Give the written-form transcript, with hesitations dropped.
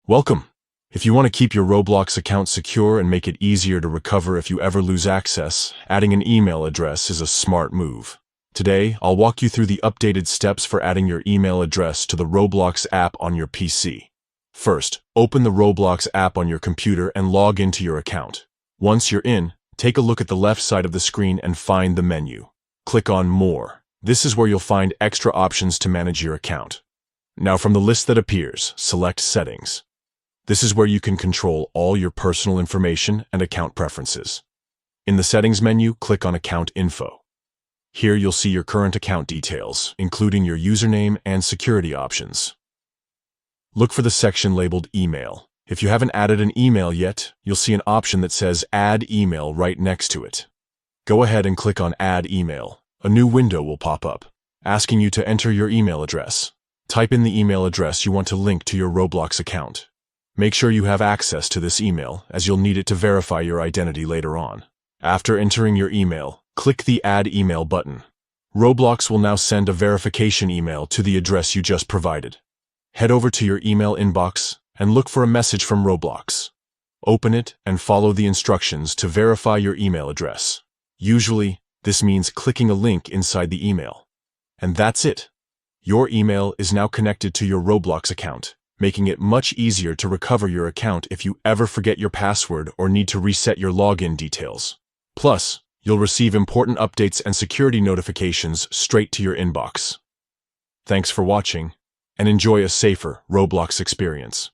Welcome! If you want to keep your Roblox account secure and make it easier to recover if you ever lose access, adding an email address is a smart move. Today, I'll walk you through the updated steps for adding your email address to the Roblox app on your PC. First, open the Roblox app on your computer and log into your account. Once you're in, take a look at the left side of the screen and find the menu. Click on More. This is where you'll find extra options to manage your account. Now from the list that appears, select Settings. This is where you can control all your personal information and account preferences. In the Settings menu, click on Account Info. Here you'll see your current account details, including your username and security options. Look for the section labeled Email. If you haven't added an email yet, you'll see an option that says Add Email right next to it. Go ahead and click on Add Email. A new window will pop up, asking you to enter your email address. Type in the email address you want to link to your Roblox account. Make sure you have access to this email, as you'll need it to verify your identity later on. After entering your email, click the Add Email button. Roblox will now send a verification email to the address you just provided. Head over to your email inbox and look for a message from Roblox. Open it and follow the instructions to verify your email address. Usually, this means clicking a link inside the email. And that's it. Your email is now connected to your Roblox account, making it much easier to recover your account if you ever forget your password or need to reset your login details. Plus, you'll receive important updates and security notifications straight to your inbox. Thanks for watching, and enjoy a safer Roblox experience.